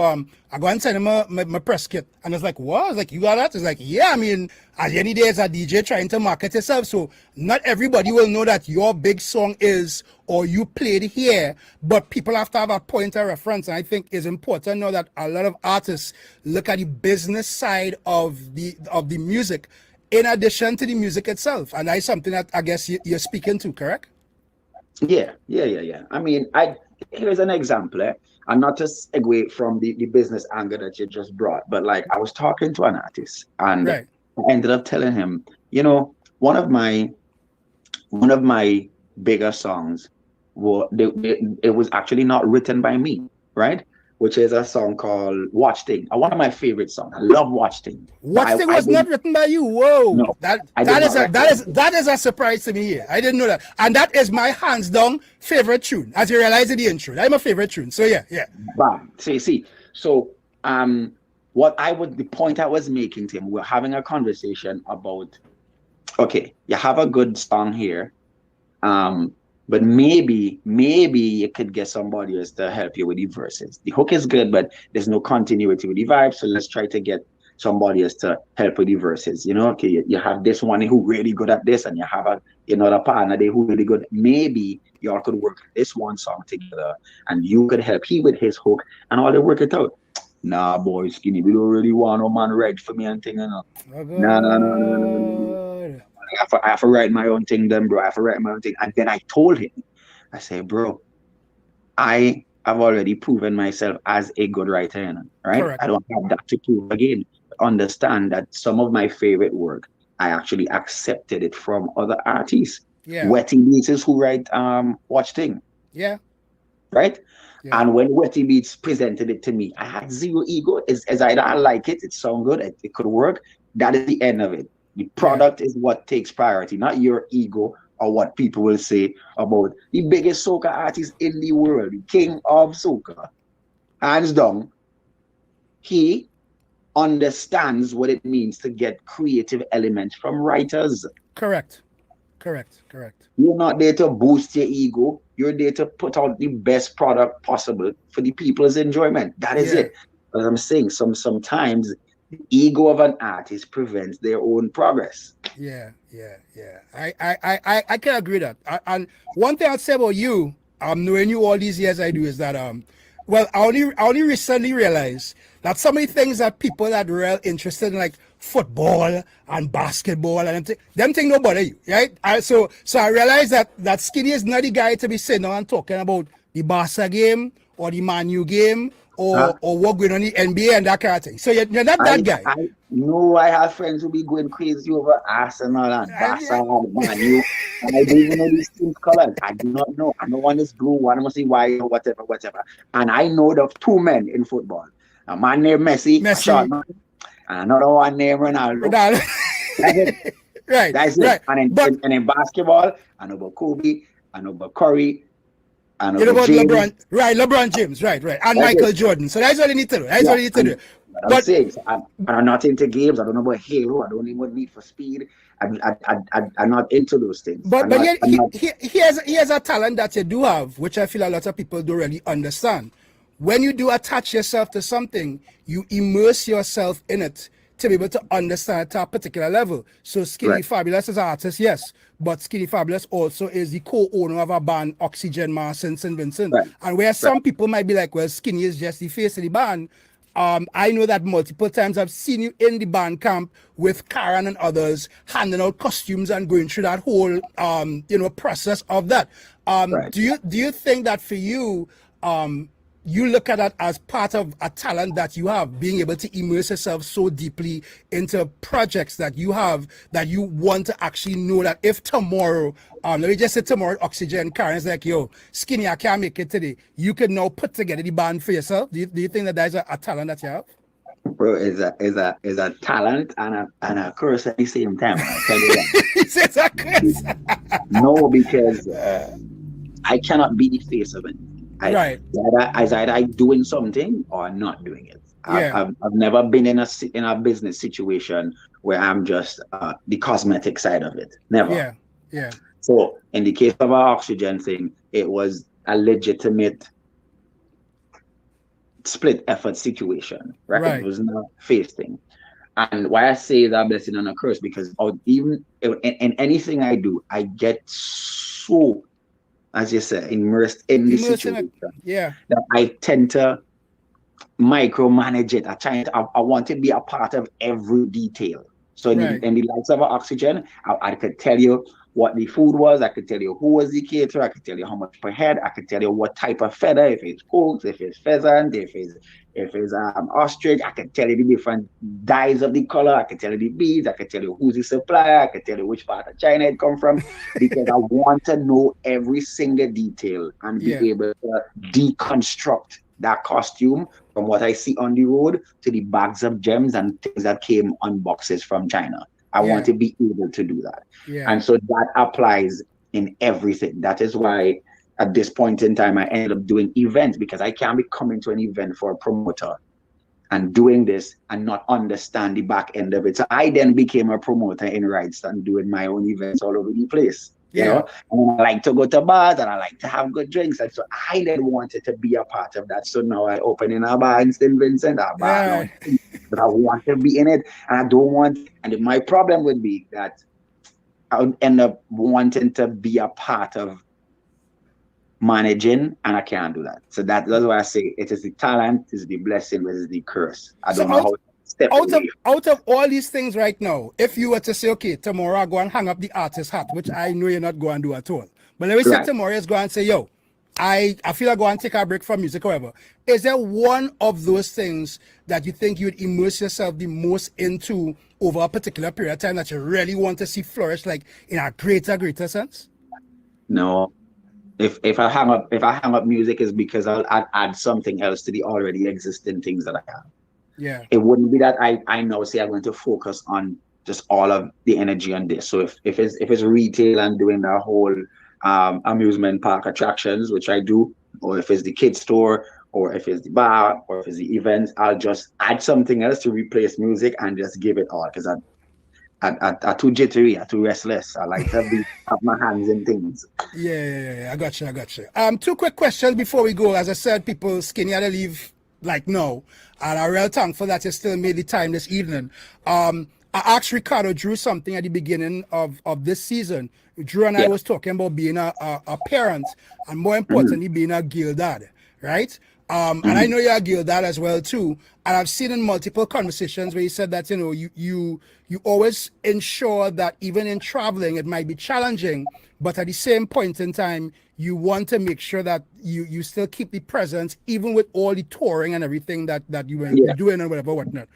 I go and send him my press kit. And it's like, what? I was like, you got that? It's like, yeah, I mean, at the end of the day, it's a DJ trying to market yourself. So not everybody will know that your big song is, or you played here, but people have to have a point of reference. And I think it's important now that a lot of artists look at the business side of the music, in addition to the music itself. And that's something that I guess you're speaking to, correct? Yeah. I mean, here's an example, and not to segue from the business angle that you just brought, but like I was talking to an artist and I ended up telling him, you know, one of my bigger songs, it was actually not written by me, right? Which is a song called Watch Thing. One of my favorite songs. I love Watch Thing. Watch Thing was not written by you. Whoa. No, that is a surprise to me here. I didn't know that. And that is my hands down favorite tune. As you realize in the intro. That's my favorite tune. So yeah. Bam. See. So the point I was making to him, we're having a conversation about, okay, you have a good song here. But maybe you could get somebody else to help you with the verses. The hook is good, but there's no continuity with the vibe. So let's try to get somebody else to help with the verses. You know, okay, you have this one who really good at this, and you have another partner there who really good. Maybe y'all could work this one song together, and you could help he with his hook, and all they work it out. Nah, boy, Skinny, we don't really want no man write for me and thing, you know. No. I have to write my own thing then, bro. I have to write my own thing. And then I told him, I say, bro, I have already proven myself as a good writer, you know, right? Correct. I don't have that to prove again. Understand that some of my favorite work, I actually accepted it from other artists. Yeah. Wetty Beats is who write Watch Thing. Yeah. Right? Yeah. And when Wetty Beats presented it to me, I had zero ego. As either I like it, it sounds good, it could work. That is the end of it. The product is what takes priority, not your ego or what people will say about the biggest soca artist in the world, the king of soca, hands down. He understands what it means to get creative elements from writers. Correct. You're not there to boost your ego. You're there to put out the best product possible for the people's enjoyment. That is it. As I'm saying, sometimes the ego of an artist prevents their own progress. Yeah. I can agree with that. And one thing I'd say about you, knowing you all these years I do, is that well, I only recently realized that so many things that people that are real interested in, like football and basketball and them things don't bother you, right? So I realized that Skinny is not the guy to be sitting down and talking about the Barca game or the Man U game or what going on in the NBA and that kind of thing. So you're not that guy. I know I have friends who be going crazy over Arsenal and Barca and Man U. And I don't even know these teams' colors. I do not know. I know one is blue, one must be white, or whatever. And I know of two men in football. A man named Messi. A short man, and another one named Ronaldo. That's it. Right. That's it. And in basketball, I know about Kobe, I know about Curry, I know about James. LeBron James, right. And Michael Jordan. So that's all you need to do. But I'm not into games. I don't know about Halo. I don't even need for speed. I'm not into those things. But he has a talent that you do have, which I feel a lot of people don't really understand. When you do attach yourself to something, you immerse yourself in it to be able to understand it to a particular level. So Skinny Fabulous is an artist, yes, but Skinny Fabulous also is the co-owner of a band, Oxygen Mass in St. Vincent. Right. And where some people might be like, well, Skinny is just the face of the band, I know that multiple times I've seen you in the band camp with Karen and others handing out costumes and going through that whole process of that. Do you think that for you, you look at that as part of a talent that you have, being able to immerse yourself so deeply into projects that you have, that you want to actually know that if tomorrow, let me just say tomorrow, Oxygen, Karen's like, yo, Skinny, I can't make it today, you could now put together the band for yourself? Do you think that is a talent that you have? Bro, is a talent and a curse at the same time. I'll tell you that. It's a curse. No, because I cannot be the face of it. Either I'm doing something or not doing it. I've never been in a business situation where I'm just the cosmetic side of it. Never. Yeah. So in the case of our Oxygen thing, it was a legitimate split effort situation, right? It was not a face thing. And why I say that blessing and a curse, because even in anything I do, I get so, as you said, immersed in the situation. That I tend to micromanage it. I want to be a part of every detail. So in the likes of Oxygen, I could tell you what the food was. I could tell you who was the caterer. I could tell you how much per head. I could tell you what type of feather, if it's goat, if it's pheasant, if it's ostrich. I could tell you the different dyes of the color. I could tell you the beads. I could tell you who's the supplier. I could tell you which part of China it come from, because I want to know every single detail and be able to deconstruct that costume from what I see on the road to the bags of gems and things that came on boxes from China. I want to be able to do that. And so that applies in everything. That is why at this point in time, I ended up doing events, because I can't be coming to an event for a promoter and doing this and not understand the back end of it. So I then became a promoter in rights and doing my own events all over the place. You know, and I like to go to bars and I like to have good drinks. And so I then wanted to be a part of that. So now I open in a bar in St. Vincent, but I want to be in it. And I don't want, and my problem would be that I would end up wanting to be a part of managing, and I can't do that. So that's why I say it is the talent, it is the blessing, it is the curse. I don't know how to step away. Out of all these things right now, if you were to say, okay, tomorrow I go and hang up the artist hat, which I know you're not going to do at all. But let me say tomorrow is go and say, yo, I feel I go and take a break from music, however. Is there one of those things that you think you'd immerse yourself the most into over a particular period of time that you really want to see flourish, like in a greater sense? No. If I hang up music, is because I'll add something else to the already existing things that I have. Yeah. It wouldn't be that I now say I'm going to focus on just all of the energy on this. So if it's retail and doing the whole amusement park attractions, which I do, or if it's the kids store, or if it's the bar, or if it's the events, I'll just add something else to replace music and just give it all, because I'm too jittery, I'm too restless. I like to have my hands in things. Yeah, I got you. Two quick questions before we go. As I said, people skinny had to leave like now, and I'm real thankful that you still made the time this evening. I asked Ricardo Drew something at the beginning of this season. Drew and I was talking about being a parent, and more importantly, being a girl dad, right? And I know you're a girl dad as well too. And I've seen in multiple conversations where you said that, you know, you always ensure that even in traveling, it might be challenging, but at the same point in time, you want to make sure that you still keep the presence, even with all the touring and everything that you were doing and whatnot.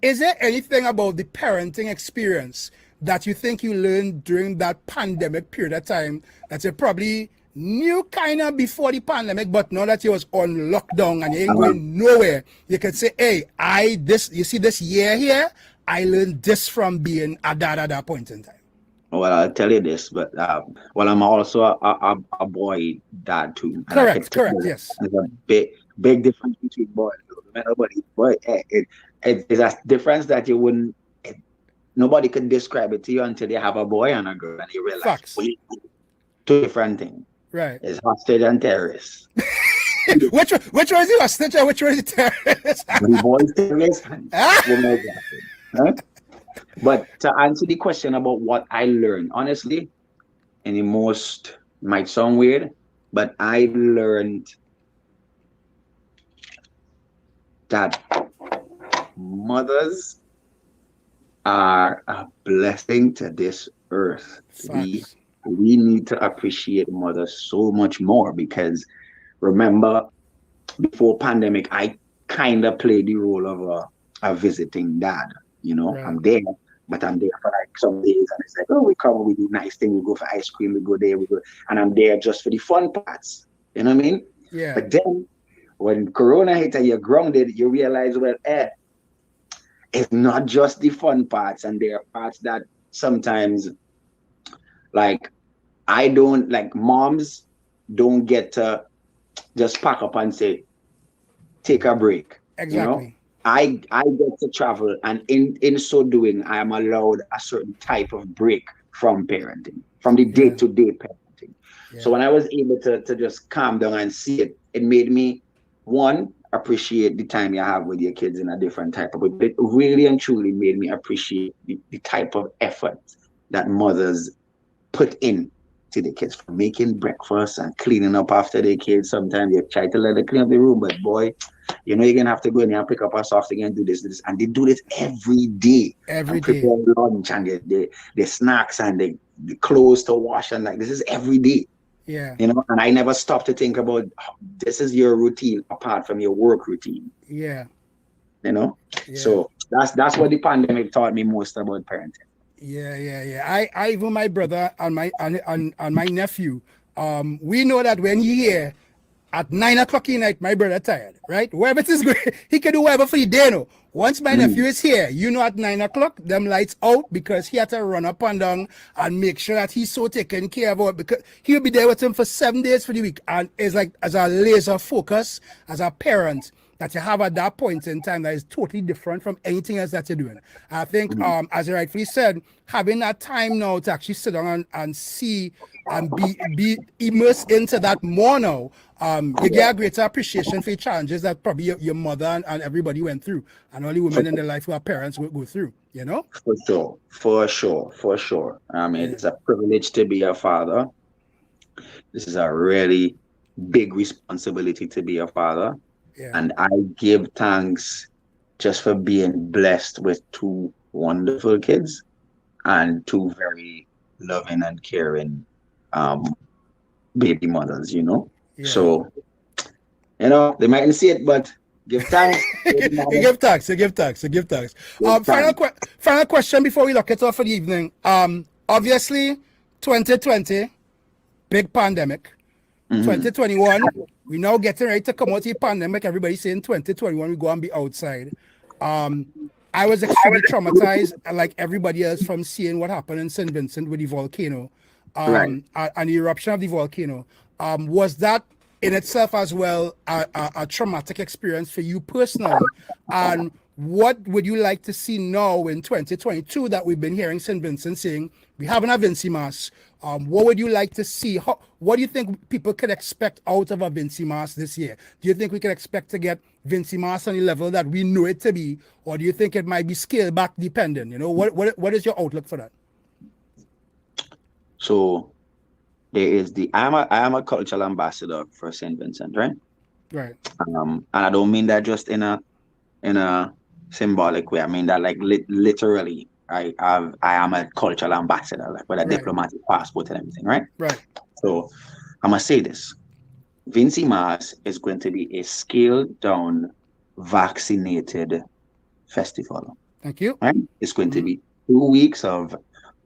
Is there anything about the parenting experience that you think you learned during that pandemic period of time that you probably knew kind of before the pandemic, but now that you was on lockdown and you ain't going nowhere, you can say, hey, you see this year here, I learned this from being at that point in time. Well, I'll tell you this, but I'm also a boy dad too. Correct, yes. There's a big difference between boys. It's a difference that you wouldn't, nobody could describe it to you until you have a boy and a girl and you realize two different things. Right. It's hostage and terrorist. which one is the hostage and which one is the terrorist? The boy's terrorist. Huh? But to answer the question about what I learned, honestly, might sound weird, but I learned that mothers are a blessing to this earth. We need to appreciate mothers so much more, because remember, before pandemic, I kind of played the role of a visiting dad. You know, right. I'm there, but I'm there for like some days, and it's like, oh, we come, we do nice things, we go for ice cream, we go there, and I'm there just for the fun parts. You know what I mean? Yeah. But then when Corona hit and you're grounded, you realize, well, it's not just the fun parts, and there are parts that sometimes, like, moms don't get to just pack up and say, take a break. Exactly. You know? I get to travel, and in so doing, I am allowed a certain type of break from parenting, from the day-to-day parenting. Yeah. So when I was able to just calm down and see it, it made me, one, appreciate the time you have with your kids in a different type of way. It really and truly made me appreciate the type of effort that mothers put in to the kids, for making breakfast and cleaning up after their kids. Sometimes you try to let them clean up the room, but boy, you know you're gonna have to go in there and pick up a soft again, do this, and they do this every day. Prepare lunch and the snacks and the clothes to wash, and like this is every day. Yeah. You know, and I never stop to think about this is your routine apart from your work routine. Yeah. You know? Yeah. So that's what the pandemic taught me most about parenting. Yeah. I even my brother and my nephew, we know that when you hear at 9 o'clock at night, my brother tired, right? Wherever it is going, he can do whatever for the day, no. Once my nephew is here, you know, at 9 o'clock, them lights out, because he had to run up and down and make sure that he's so taken care of, because he'll be there with him for 7 days for the week. And it's like, as a laser focus, as a parent, that you have at that point in time that is totally different from anything else that you're doing. I think, as you rightfully said, having that time now to actually sit down and see and be immersed into that more now, you get a greater appreciation for the challenges that probably your mother and everybody went through, and only women in their life who are parents will go through, you know? For sure. I mean, it's a privilege to be a father. This is a really big responsibility to be a father. Yeah. And I give thanks just for being blessed with two wonderful kids and two very loving and caring baby mothers, you know. Yeah. So, you know, they mightn't see it, but give thanks. You give thanks. Final question before we lock it off for the evening. Obviously, 2020, big pandemic. 2021, we now getting ready to come out of the pandemic. Everybody's saying 2021 we go and be outside. I was extremely traumatized, like everybody else, from seeing what happened in St. Vincent with the volcano, Right. and the eruption of the volcano. Was that in itself as well a traumatic experience for you personally? And what would you like to see now in 2022 that we've been hearing St. Vincent saying we haven't a Vincy Mass? What would you like to see? What do you think people could expect out of a Vincy Mass this year? Do you think we can expect to get Vincy Mass on the level that we know it to be, or do you think it might be scaled back dependent? You know, what is your outlook for that? So there is I am a cultural ambassador for St. Vincent, right? Right. And I don't mean that just in a symbolic way. I mean that like literally. I am a cultural ambassador, like with a diplomatic passport and everything, right? Right. So I'm gonna say this: Vincy Mass is going to be a scaled down, vaccinated festival. Thank you. Right? It's going to be 2 weeks of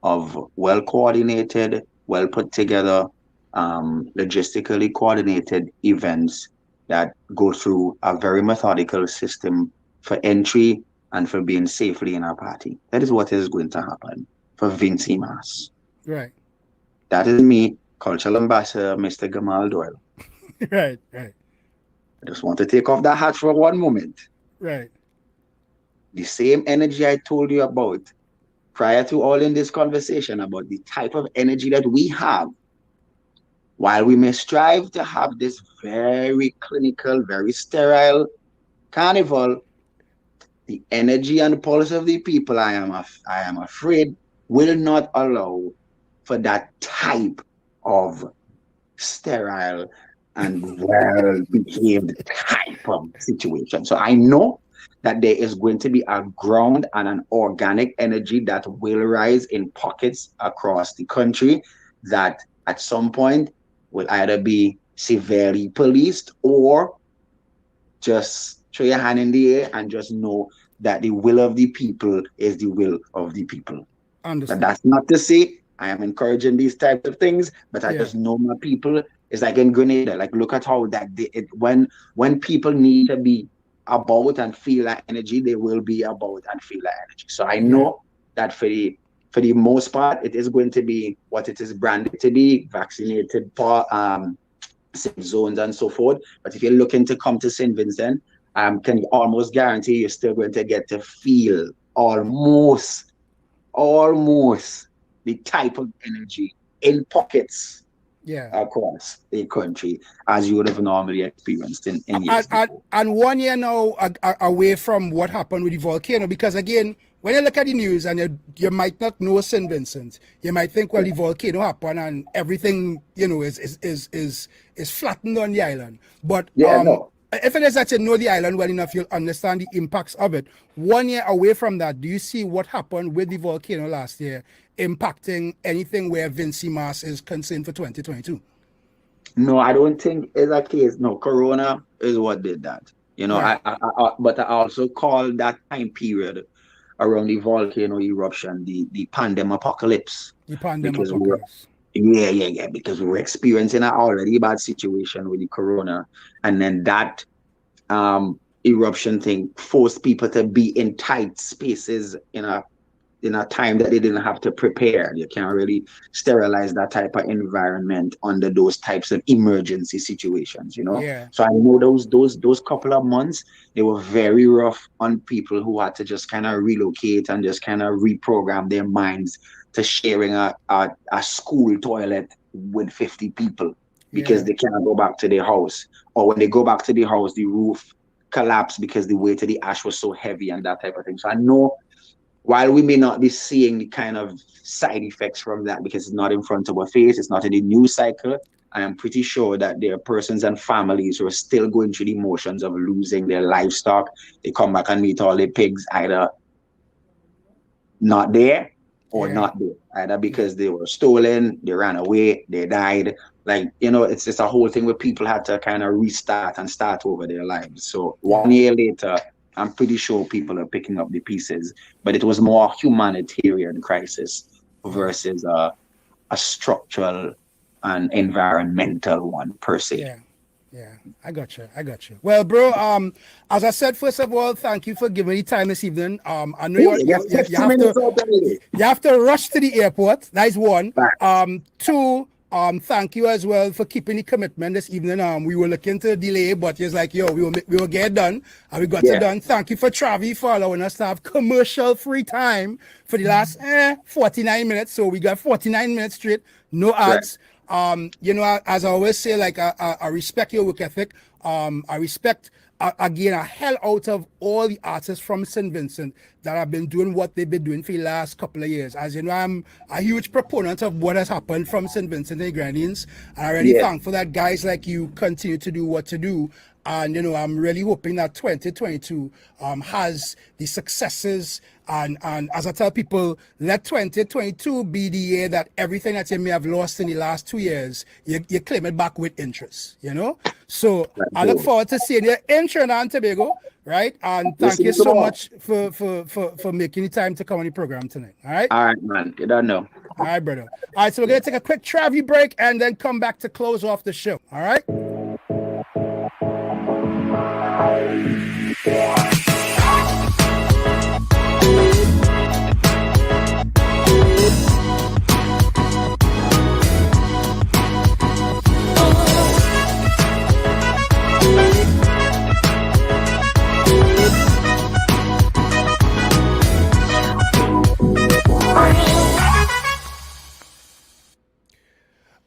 well coordinated, well put together, logistically coordinated events that go through a very methodical system for entry and for being safely in our party. That is what is going to happen for Vincy Mass. Right. That is me, cultural ambassador, Mr. Gamal Doyle. Right. I just want to take off that hat for one moment. Right. The same energy I told you about prior to all in this conversation about the type of energy that we have, while we may strive to have this very clinical, very sterile carnival, the energy and the pulse of the people, I am afraid, will not allow for that type of sterile and well-behaved type of situation. So I know that there is going to be a ground and an organic energy that will rise in pockets across the country that at some point will either be severely policed or just throw your hand in the air and just know that the will of the people is the will of the people. Understand. But that's not to say I am encouraging these types of things, but I just know my people. It's like in Grenada, like look at how that when people need to be about and feel that energy, they will be about and feel that energy. So I know that for the most part, it is going to be what it is branded to be, vaccinated safe zones and so forth. But if you're looking to come to St. Vincent, can you almost guarantee you're still going to get to feel almost the type of energy in pockets across the country as you would have normally experienced in years before. And 1 year now away from what happened with the volcano, because again, when you look at the news and you might not know St. Vincent, you might think, well, the volcano happened and everything, you know, is flattened on the island. But if it is that you know the island well enough, you'll understand the impacts of it. 1 year away from that, do you see what happened with the volcano last year impacting anything where Vincy Mass is concerned for 2022? No, I don't think it's a case. No, Corona is what did that. You know, but I also call that time period around the volcano eruption the pandemic apocalypse. The pandemic apocalypse. Because we were experiencing an already bad situation with the Corona, and then that eruption thing forced people to be in tight spaces in a time that they didn't have to prepare. You can't really sterilize that type of environment under those types of emergency situations, you know? Yeah. So I know those couple of months, they were very rough on people who had to just kind of relocate and just kind of reprogram their minds to sharing a school toilet with 50 people because they cannot go back to their house. Or when they go back to the house, the roof collapsed because the weight of the ash was so heavy and that type of thing. So I know while we may not be seeing the kind of side effects from that because it's not in front of our face, it's not in the news cycle, I am pretty sure that there are persons and families who are still going through the emotions of losing their livestock. They come back and meet all their pigs either not there or not there, either because they were stolen, they ran away, they died. Like, you know, it's just a whole thing where people had to kind of restart and start over their lives. So 1 year later, I'm pretty sure people are picking up the pieces, but it was more a humanitarian crisis versus a structural and environmental one per se. Yeah, I got you. Well, bro, as I said, first of all, thank you for giving me time this evening. I know you have to rush to the airport. That is one. Two, thank you as well for keeping the commitment this evening. We were looking to delay, but it's like, yo, we will get it done, and we got it done. Thank you for Travi for allowing us to have commercial free time for the last 49 minutes. So we got 49 minutes straight, no ads. You know, as I always say, like I respect your work ethic. I respect again a hell out of all the artists from St. Vincent that have been doing what they've been doing for the last couple of years. As you know, I'm a huge proponent of what has happened from St. Vincent and the Grenadines. And I'm really thankful that guys like you continue to do what to do. And, you know, I'm really hoping that 2022 has the successes. And as I tell people, let 2022 be the year that everything that you may have lost in the last 2 years, you claim it back with interest, you know? So I look forward to seeing you in Trinidad and Tobago, right? And thank you so much for making the time to come on the program tonight, all right? All right, man. You don't know. All right, brother. All right, so we're going to take a quick Travi break and then come back to close off the show, all right?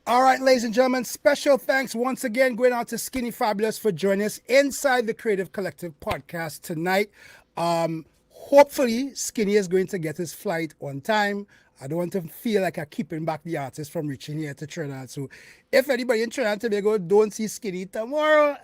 All right, ladies and gentlemen, special thanks once again going out to Skinny Fabulous for joining us inside the Kreative Kollective Podcast tonight. Hopefully, Skinny is going to get his flight on time. I don't want to feel like I'm keeping back the artist from reaching here to Trinidad. So if anybody in Trinidad and Tobago don't see Skinny tomorrow,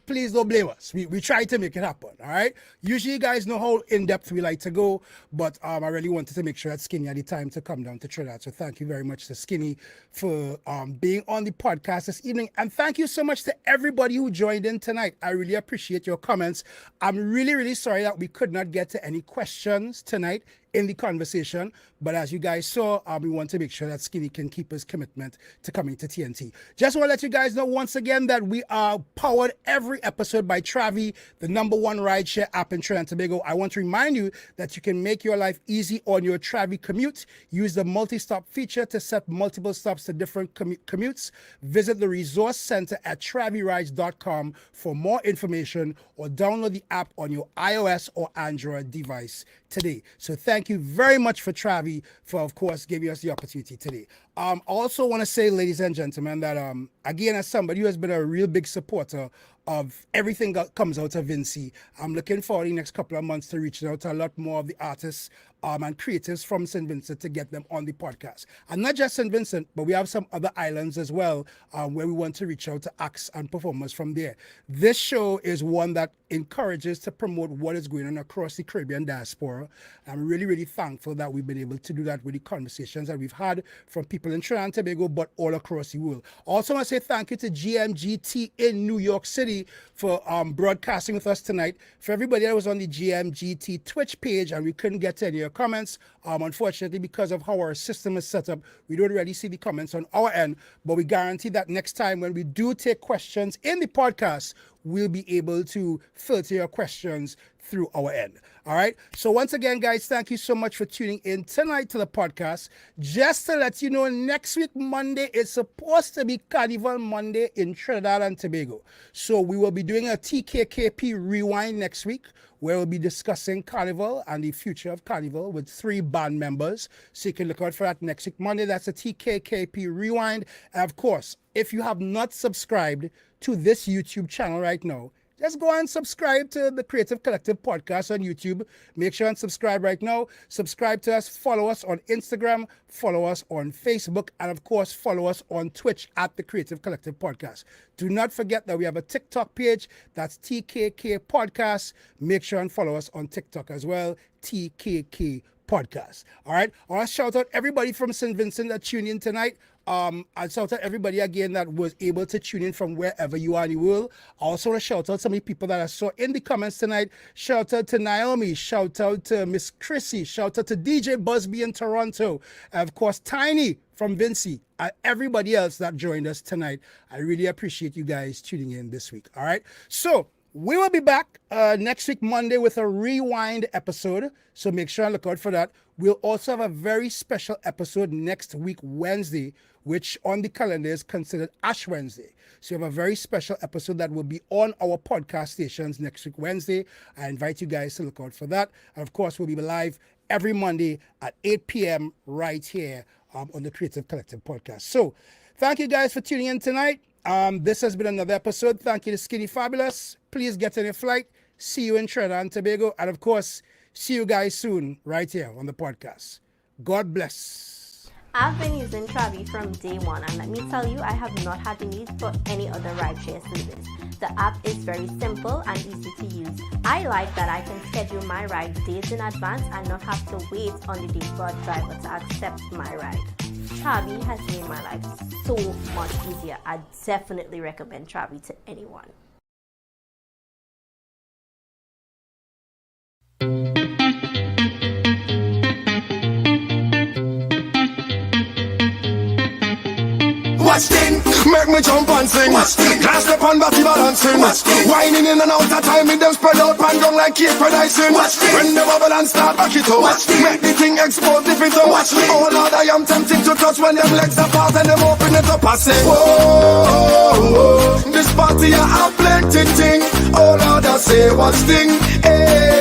please don't blame us. We try to make it happen, all right? Usually you guys know how in-depth we like to go, but I really wanted to make sure that Skinny had the time to come down to Trinidad. So thank you very much to Skinny for being on the podcast this evening. And thank you so much to everybody who joined in tonight. I really appreciate your comments. I'm really, really sorry that we could not get to any questions tonight in the conversation, but as you guys saw, we want to make sure that Skinny can keep his commitment to coming to TNT. Just want to let you guys know once again that we are powered every episode by Travi, the #1 rideshare app in Trinidad and Tobago. I want to remind you that you can make your life easy on your Travi commute. Use the multi-stop feature to set multiple stops to different commutes. Visit the resource center at travirides.com for more information, or download the app on your iOS or Android device today. So thank you very much for Travi for, of course, giving us the opportunity today. I also want to say, ladies and gentlemen, that again, as somebody who has been a real big supporter of everything that comes out of Vinci, I'm looking forward in the next couple of months to reaching out to a lot more of the artists and creatives from St. Vincent to get them on the podcast. And not just St. Vincent, but we have some other islands as well where we want to reach out to acts and performers from there. This show is one that encourages to promote what is going on across the Caribbean diaspora. I'm really, really thankful that we've been able to do that with the conversations that we've had from people in Trinidad and Tobago, but all across the world. Also, I want to say thank you to GMGT in New York City for broadcasting with us tonight. For everybody that was on the GMGT Twitch page and we couldn't get to any of your comments, unfortunately, because of how our system is set up, we don't really see the comments on our end, but we guarantee that next time when we do take questions in the podcast, we'll be able to filter your questions through our end. All right. So once again, guys, thank you so much for tuning in tonight to the podcast. Just to let you know, next week, Monday, is supposed to be Carnival Monday in Trinidad and Tobago. So we will be doing a TKKP rewind next week, where we'll be discussing Carnival and the future of Carnival with 3 band members. So you can look out for that next week, Monday. That's a TKKP rewind. And of course, if you have not subscribed to this YouTube channel right now, just go and subscribe to the Kreative Kollective Podcast on YouTube. Make sure and subscribe right now. Subscribe to us. Follow us on Instagram. Follow us on Facebook. And, of course, follow us on Twitch at the Kreative Kollective Podcast. Do not forget that we have a TikTok page. That's TKK Podcast. Make sure and follow us on TikTok as well. TKK Podcast. All right. I want to shout out everybody from St. Vincent that tuned in tonight. And shout out everybody again that was able to tune in from wherever you are in the world. I also want to shout out some of the people that I saw in the comments tonight. Shout out to Naomi. Shout out to Miss Chrissy. Shout out to DJ Busby in Toronto. And of course, Tiny from Vincent. And everybody else that joined us tonight. I really appreciate you guys tuning in this week. All right. So we will be back next week, Monday, with a rewind episode. So make sure and look out for that. We'll also have a very special episode next week, Wednesday, which on the calendar is considered Ash Wednesday. So we have a very special episode that will be on our podcast stations next week, Wednesday. I invite you guys to look out for that. And of course, we'll be live every Monday at 8 p.m. right here on the Kreative Kollective Podcast. So thank you guys for tuning in tonight. This has been another episode. Thank you to Skinny Fabulous. Please get on your flight. See you in Trinidad and Tobago. And of course, see you guys soon right here on the podcast. God bless. I've been using Travi from day one, and let me tell you, I have not had the need for any other rideshare service. The app is very simple and easy to use. I like that I can schedule my ride days in advance and not have to wait on the day for a driver to accept my ride. Travi has made my life so much easier. I definitely recommend Travi to anyone. Watch thing, make me jump and sing. Glass up on body balancing. Whining in and out of time, with them spread out pan down like cake producing. When the bubble and start back it up, make the thing explode if it up. Oh Lord, I am tempted to touch when them legs apart and them open it up. I say, whoa, this party I have plenty thing. Oh Lord, I say, what's thing? Hey.